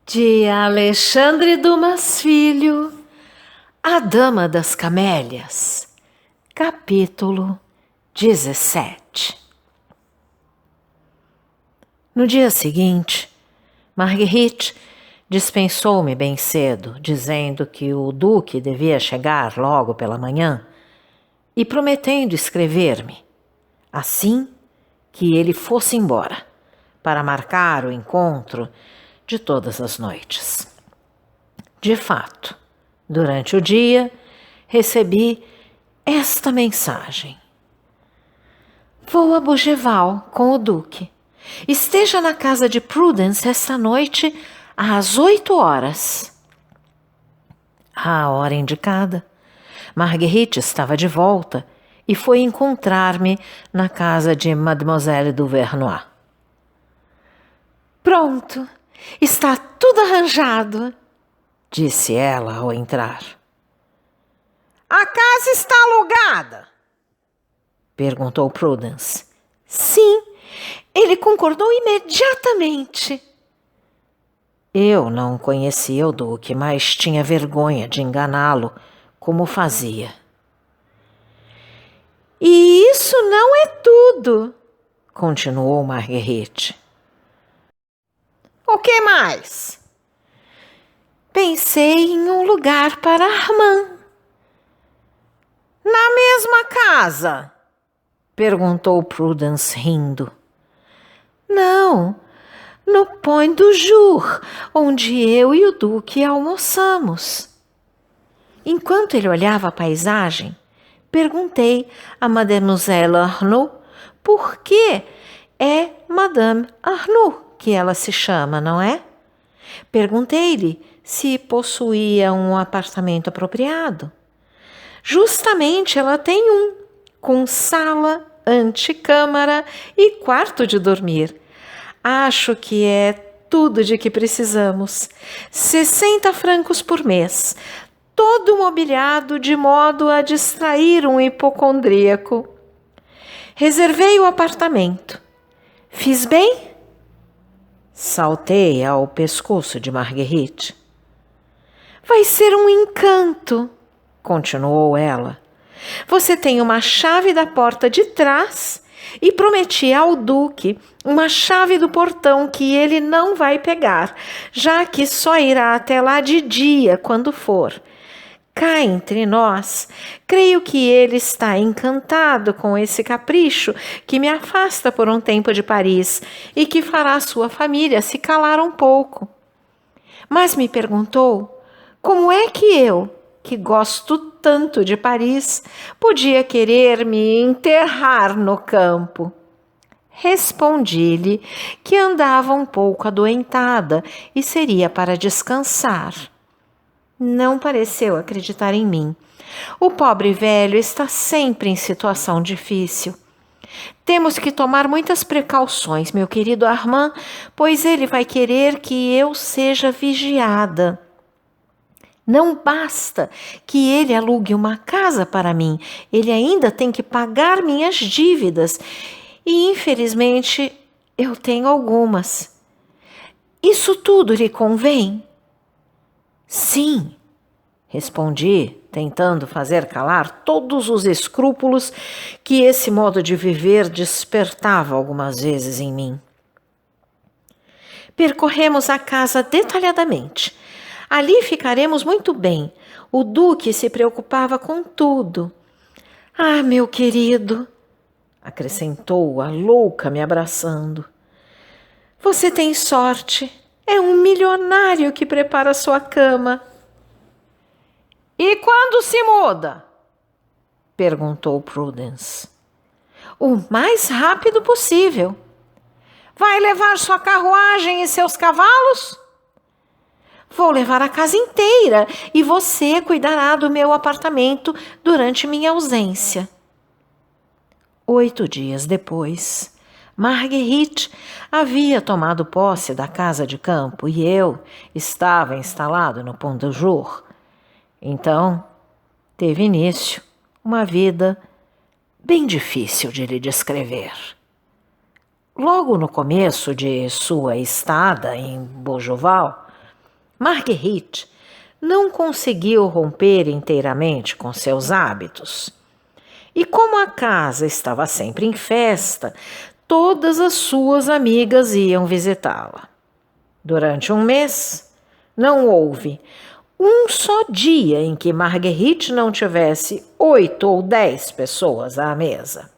De Alexandre Dumas Filho, A Dama das Camélias, capítulo 17. No dia seguinte, Marguerite dispensou-me bem cedo, dizendo que o duque devia chegar logo pela manhã e prometendo escrever-me, assim que ele fosse embora, para marcar o encontro de todas as noites. De fato, durante o dia, recebi esta mensagem. Vou a Bougival com o duque. Esteja na casa de Prudence esta noite às 8 horas. À hora indicada, Marguerite estava de volta e foi encontrar-me na casa de Mademoiselle Duvernoy. Pronto, está tudo arranjado, disse ela ao entrar. A casa está alugada? Perguntou Prudence. Sim, ele concordou imediatamente. Eu não conhecia o duque, mas tinha vergonha de enganá-lo, como fazia. E isso não é tudo, continuou Marguerite. O que mais? Pensei em um lugar para Armand. Na mesma casa? Perguntou Prudence rindo. Não, no Point du Jour, onde eu e o duque almoçamos. Enquanto ele olhava a paisagem, perguntei a Mademoiselle Arnaud por que é Madame Arnaud que ela se chama, não é? Perguntei-lhe se possuía um apartamento apropriado. Justamente ela tem um, com sala, antecâmara e quarto de dormir. Acho que é tudo de que precisamos. 60 francos por mês, todo mobiliado de modo a distrair um hipocondríaco. Reservei o apartamento. Fiz bem? Saltei ao pescoço de Marguerite. Vai ser um encanto, continuou ela. Você tem uma chave da porta de trás e prometi ao duque uma chave do portão que ele não vai pegar, já que só irá até lá de dia quando for. Cá entre nós, creio que ele está encantado com esse capricho que me afasta por um tempo de Paris e que fará sua família se calar um pouco. Mas me perguntou como é que eu, que gosto tanto de Paris, podia querer me enterrar no campo. Respondi-lhe que andava um pouco adoentada e seria para descansar. Não pareceu acreditar em mim. O pobre velho está sempre em situação difícil. Temos que tomar muitas precauções, meu querido Armand, pois ele vai querer que eu seja vigiada. Não basta que ele alugue uma casa para mim, ele ainda tem que pagar minhas dívidas e, infelizmente, eu tenho algumas. Isso tudo lhe convém? Sim, respondi, tentando fazer calar todos os escrúpulos que esse modo de viver despertava algumas vezes em mim. Percorremos a casa detalhadamente. Ali ficaremos muito bem. O duque se preocupava com tudo. Ah, meu querido, acrescentou a louca me abraçando. Você tem sorte. É um milionário que prepara sua cama. E quando se muda? Perguntou Prudence. O mais rápido possível. Vai levar sua carruagem e seus cavalos? Vou levar a casa inteira e você cuidará do meu apartamento durante minha ausência. 8 dias depois, Marguerite havia tomado posse da casa de campo e eu estava instalado no Pont du Jour. Então, teve início uma vida bem difícil de lhe descrever. Logo no começo de sua estada em Bougival, Marguerite não conseguiu romper inteiramente com seus hábitos. E como a casa estava sempre em festa, todas as suas amigas iam visitá-la. Durante um mês, não houve um só dia em que Marguerite não tivesse 8 ou 10 pessoas à mesa.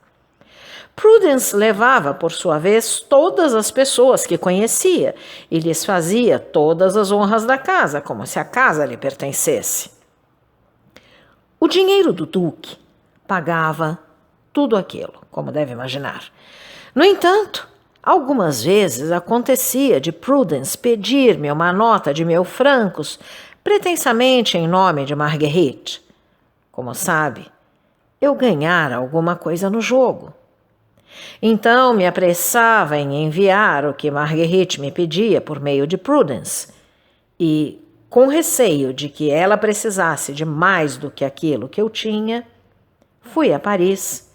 Prudence levava, por sua vez, todas as pessoas que conhecia e lhes fazia todas as honras da casa, como se a casa lhe pertencesse. O dinheiro do duque pagava tudo aquilo, como deve imaginar. No entanto, algumas vezes acontecia de Prudence pedir-me uma nota de 1.000 francos, pretensamente em nome de Marguerite. Como sabe, eu ganhara alguma coisa no jogo. Então me apressava em enviar o que Marguerite me pedia por meio de Prudence, e, com receio de que ela precisasse de mais do que aquilo que eu tinha, fui a Paris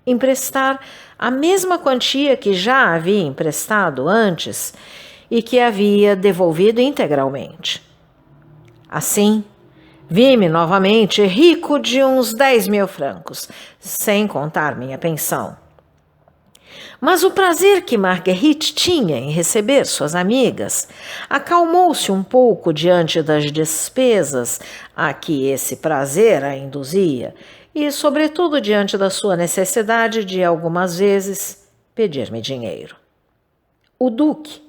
emprestar a mesma quantia que já havia emprestado antes e que havia devolvido integralmente. Assim, vi-me novamente rico de uns 10.000 francos, sem contar minha pensão. Mas o prazer que Marguerite tinha em receber suas amigas acalmou-se um pouco diante das despesas a que esse prazer a induzia e, sobretudo, diante da sua necessidade de, algumas vezes, pedir-me dinheiro. O duque,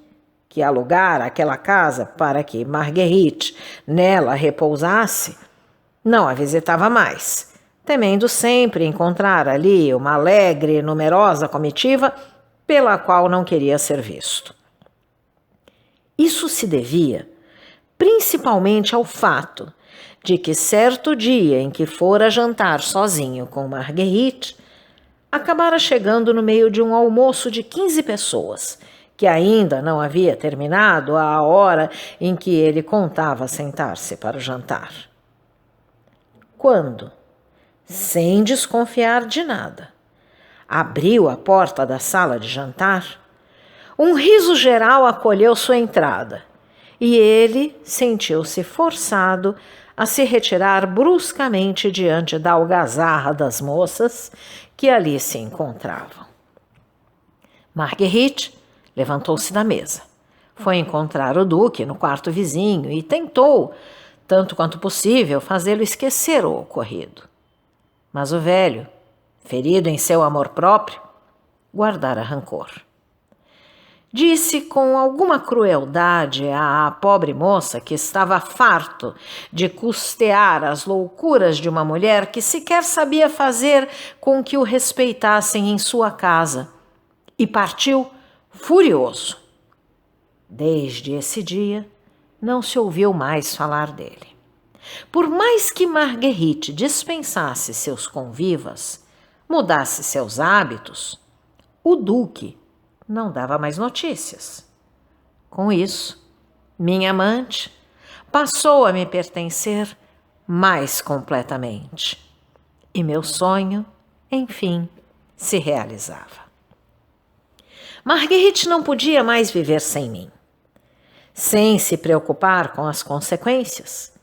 que alugara aquela casa para que Marguerite nela repousasse, não a visitava mais, temendo sempre encontrar ali uma alegre e numerosa comitiva pela qual não queria ser visto. Isso se devia principalmente ao fato de que certo dia em que fora jantar sozinho com Marguerite, acabara chegando no meio de um almoço de 15 pessoas, que ainda não havia terminado à hora em que ele contava sentar-se para o jantar. Quando, sem desconfiar de nada, abriu a porta da sala de jantar, um riso geral acolheu sua entrada e ele sentiu-se forçado a se retirar bruscamente diante da algazarra das moças que ali se encontravam. Marguerite levantou-se da mesa, foi encontrar o duque no quarto vizinho e tentou, tanto quanto possível, fazê-lo esquecer o ocorrido. Mas o velho, ferido em seu amor próprio, guardara rancor. Disse com alguma crueldade à pobre moça que estava farto de custear as loucuras de uma mulher que sequer sabia fazer com que o respeitassem em sua casa, e partiu furioso. Desde esse dia, não se ouviu mais falar dele. Por mais que Marguerite dispensasse seus convivas, mudasse seus hábitos, o duque não dava mais notícias. Com isso, minha amante passou a me pertencer mais completamente, e meu sonho, enfim, se realizava. Marguerite não podia mais viver sem mim. Sem se preocupar com as consequências,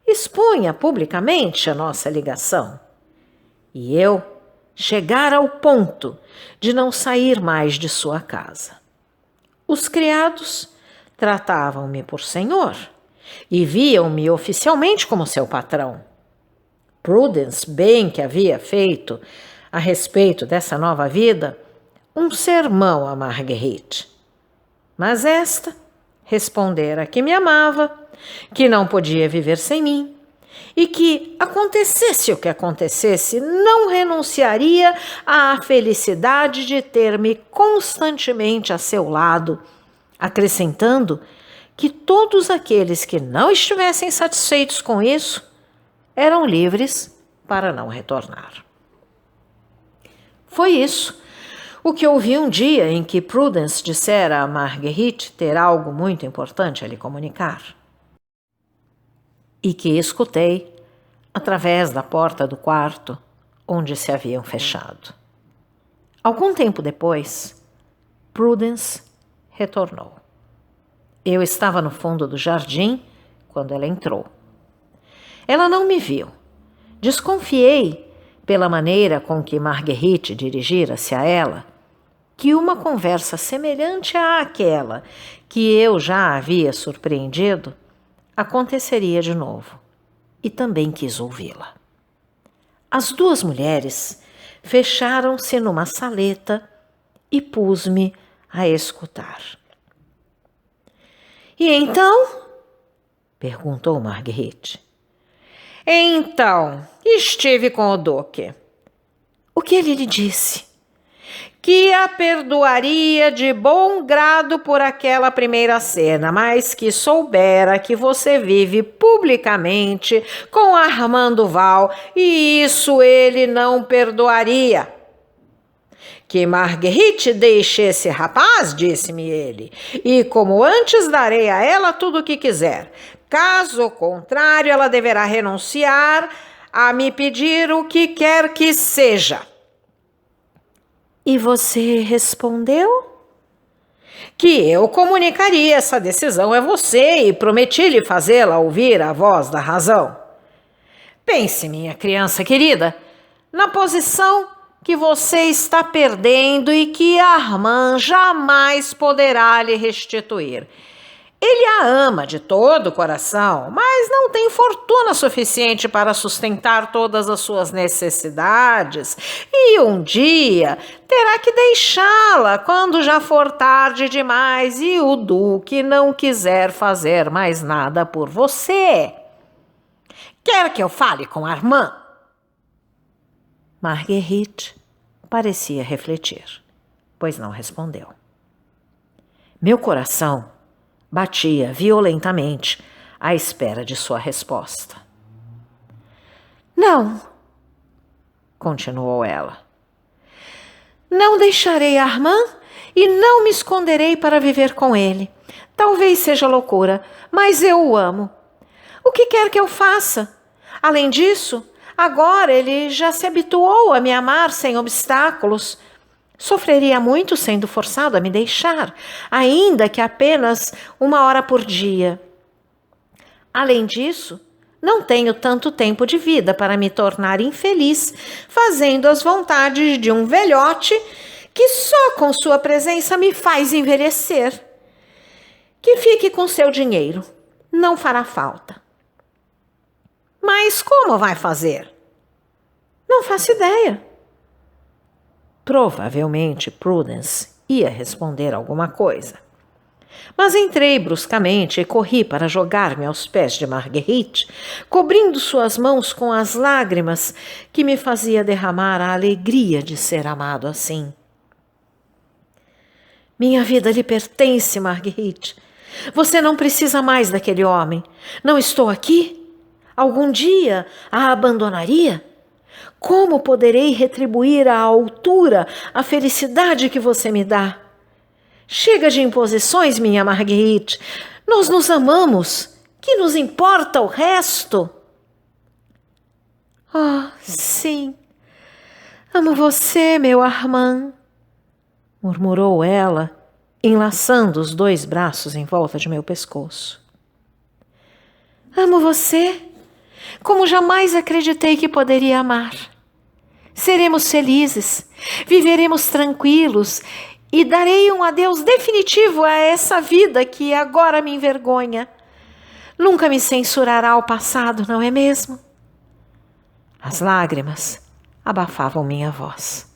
expunha publicamente a nossa ligação, e eu chegara ao ponto de não sair mais de sua casa. Os criados tratavam-me por senhor e viam-me oficialmente como seu patrão. Prudence bem que havia feito, a respeito dessa nova vida, um sermão a Marguerite. Mas esta respondera que me amava, que não podia viver sem mim, e que, acontecesse o que acontecesse, não renunciaria à felicidade de ter-me constantemente a seu lado, acrescentando que todos aqueles que não estivessem satisfeitos com isso eram livres para não retornar. Foi isso o que ouvi um dia em que Prudence dissera a Marguerite ter algo muito importante a lhe comunicar, e que escutei através da porta do quarto onde se haviam fechado. Algum tempo depois, Prudence retornou. Eu estava no fundo do jardim, quando ela entrou. Ela não me viu. Desconfiei, pela maneira com que Marguerite dirigira-se a ela, que uma conversa semelhante àquela que eu já havia surpreendido aconteceria de novo, e também quis ouvi-la. As duas mulheres fecharam-se numa saleta e pus-me a escutar. E então? Perguntou Marguerite. Então, estive com o Duque. O que ele lhe disse? Que a perdoaria de bom grado por aquela primeira cena, mas que soubera que você vive publicamente com Armando Val e isso ele não perdoaria. Que Marguerite deixe esse rapaz, disse-me ele, e como antes darei a ela tudo o que quiser. Caso contrário, ela deverá renunciar a me pedir o que quer que seja. E você respondeu? Que eu comunicaria essa decisão a você e prometi-lhe fazê-la ouvir a voz da razão. Pense, minha criança querida, na posição que você está perdendo e que Armand jamais poderá lhe restituir. Ele a ama de todo o coração, mas não tem fortuna suficiente para sustentar todas as suas necessidades e um dia terá que deixá-la quando já for tarde demais e o Duque não quiser fazer mais nada por você. Quer que eu fale com Armand? Marguerite parecia refletir, pois não respondeu. Meu coração batia violentamente à espera de sua resposta. Não, continuou ela. Não deixarei Armand e não me esconderei para viver com ele. Talvez seja loucura, mas eu o amo. O que quer que eu faça? Além disso, agora ele já se habituou a me amar sem obstáculos. Sofreria muito sendo forçado a me deixar, ainda que apenas 1 hora por dia. Além disso, não tenho tanto tempo de vida para me tornar infeliz, fazendo as vontades de um velhote que só com sua presença me faz envelhecer. Que fique com seu dinheiro, não fará falta. Mas como vai fazer? Não faço ideia. Provavelmente Prudence ia responder alguma coisa. Mas entrei bruscamente e corri para jogar-me aos pés de Marguerite, cobrindo suas mãos com as lágrimas que me fazia derramar a alegria de ser amado assim. Minha vida lhe pertence, Marguerite. Você não precisa mais daquele homem. Não estou aqui? Algum dia a abandonaria? Como poderei retribuir à altura a felicidade que você me dá? Chega de imposições, minha Marguerite. Nós nos amamos. Que nos importa o resto? Oh, sim. Amo você, meu Armand, murmurou ela, enlaçando os 2 braços em volta de meu pescoço. Amo você, como jamais acreditei que poderia amar. Seremos felizes, viveremos tranquilos e darei um adeus definitivo a essa vida que agora me envergonha. Nunca me censurará o passado, não é mesmo? As lágrimas abafavam minha voz.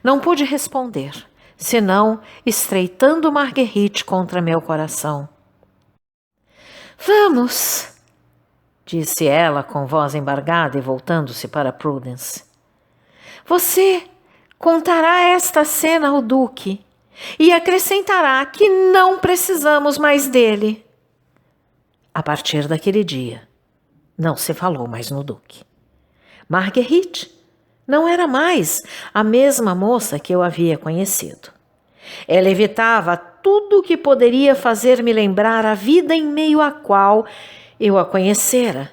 Não pude responder, senão estreitando Marguerite contra meu coração. Vamos, disse ela com voz embargada e voltando-se para Prudence. Você contará esta cena ao Duque e acrescentará que não precisamos mais dele. A partir daquele dia, não se falou mais no Duque. Marguerite não era mais a mesma moça que eu havia conhecido. Ela evitava tudo o que poderia fazer-me lembrar a vida em meio à qual eu a conhecera.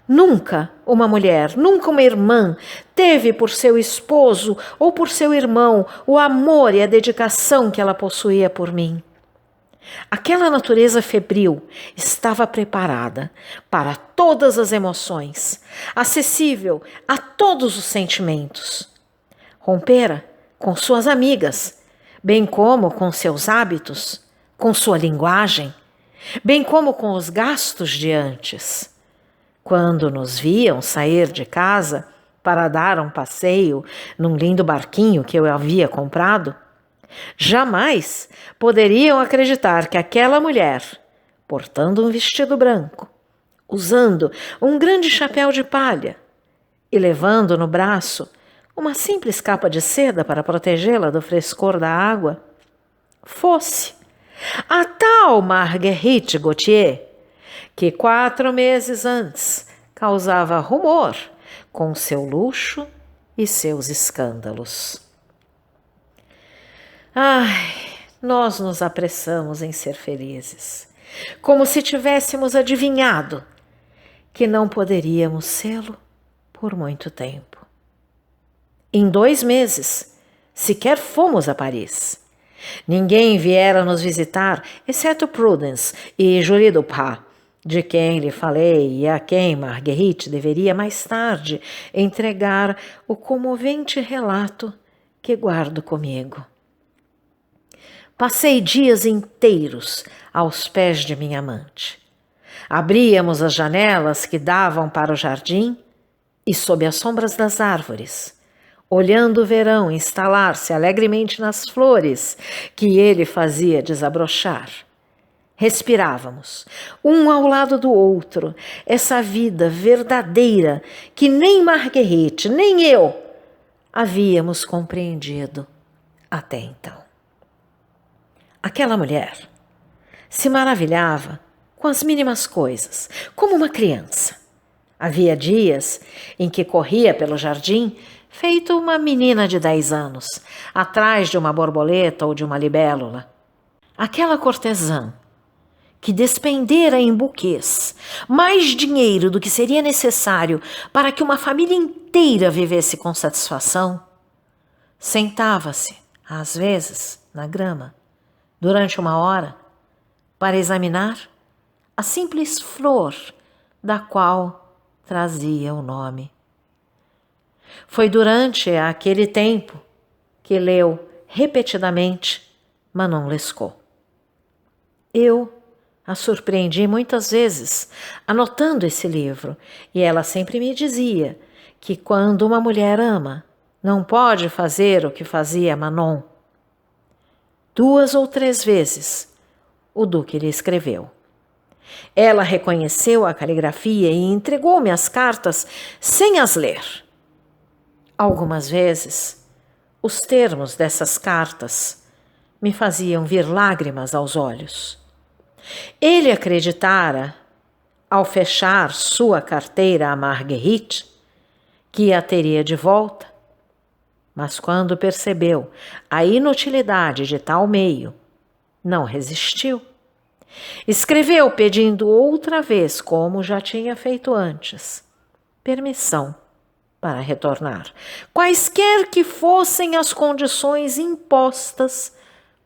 Nunca uma mulher, nunca uma irmã teve por seu esposo ou por seu irmão o amor e a dedicação que ela possuía por mim. Aquela natureza febril estava preparada para todas as emoções, acessível a todos os sentimentos. Rompera com suas amigas, bem como com seus hábitos, com sua linguagem, bem como com os gastos de antes. Quando nos viam sair de casa para dar um passeio num lindo barquinho que eu havia comprado, jamais poderiam acreditar que aquela mulher, portando um vestido branco, usando um grande chapéu de palha e levando no braço uma simples capa de seda para protegê-la do frescor da água, fosse a tal Marguerite Gautier, que 4 meses antes causava rumor com seu luxo e seus escândalos. Ai, nós nos apressamos em ser felizes, como se tivéssemos adivinhado que não poderíamos sê-lo por muito tempo. Em 2 meses, sequer fomos a Paris. Ninguém viera nos visitar, exceto Prudence e Julie Duprat, de quem lhe falei e a quem Marguerite deveria mais tarde entregar o comovente relato que guardo comigo. Passei dias inteiros aos pés de minha amante. Abríamos as janelas que davam para o jardim e, sob as sombras das árvores, olhando o verão instalar-se alegremente nas flores que ele fazia desabrochar, respirávamos, um ao lado do outro, essa vida verdadeira que nem Marguerite, nem eu havíamos compreendido até então. Aquela mulher se maravilhava com as mínimas coisas, como uma criança. Havia dias em que corria pelo jardim feito uma menina de 10 anos, atrás de uma borboleta ou de uma libélula. Aquela cortesã que despendera em buquês mais dinheiro do que seria necessário para que uma família inteira vivesse com satisfação, sentava-se, às vezes, na grama, durante 1 hora, para examinar a simples flor da qual trazia o nome. Foi durante aquele tempo que leu repetidamente Manon Lescaut. Eu a surpreendi muitas vezes anotando esse livro, e ela sempre me dizia que quando uma mulher ama, não pode fazer o que fazia Manon. 2 ou 3 vezes o Duque lhe escreveu. Ela reconheceu a caligrafia e entregou-me as cartas sem as ler. Algumas vezes, os termos dessas cartas me faziam vir lágrimas aos olhos. Ele acreditara, ao fechar sua carteira a Marguerite, que a teria de volta, mas quando percebeu a inutilidade de tal meio, não resistiu. Escreveu pedindo outra vez, como já tinha feito antes, permissão para retornar, quaisquer que fossem as condições impostas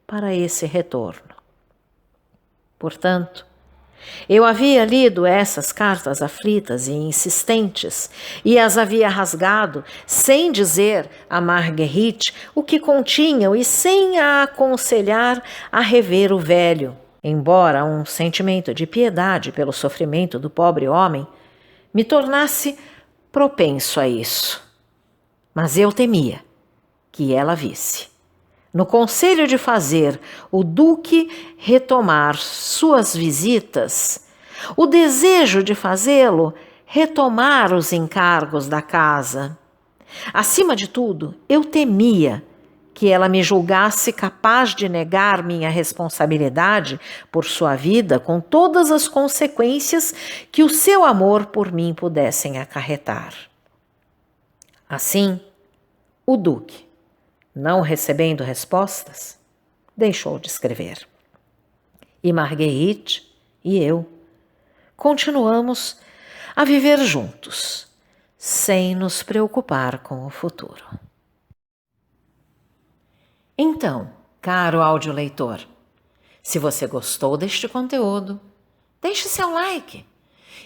para esse retorno. Portanto, eu havia lido essas cartas aflitas e insistentes e as havia rasgado sem dizer a Marguerite o que continham e sem a aconselhar a rever o velho, embora um sentimento de piedade pelo sofrimento do pobre homem me tornasse propenso a isso. Mas eu temia que ela visse, no conselho de fazer o Duque retomar suas visitas, o desejo de fazê-lo retomar os encargos da casa. Acima de tudo, eu temia que ela me julgasse capaz de negar minha responsabilidade por sua vida com todas as consequências que o seu amor por mim pudessem acarretar. Assim, o Duque, não recebendo respostas, deixou de escrever. E Marguerite e eu continuamos a viver juntos, sem nos preocupar com o futuro. Então, caro audioleitor, Se você gostou deste conteúdo, deixe seu like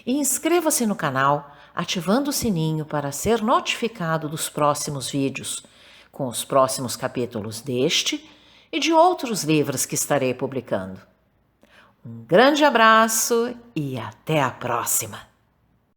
e inscreva-se no canal, ativando o sininho para ser notificado dos próximos vídeos, com os próximos capítulos deste e de outros livros que estarei publicando. Um grande abraço e até a próxima!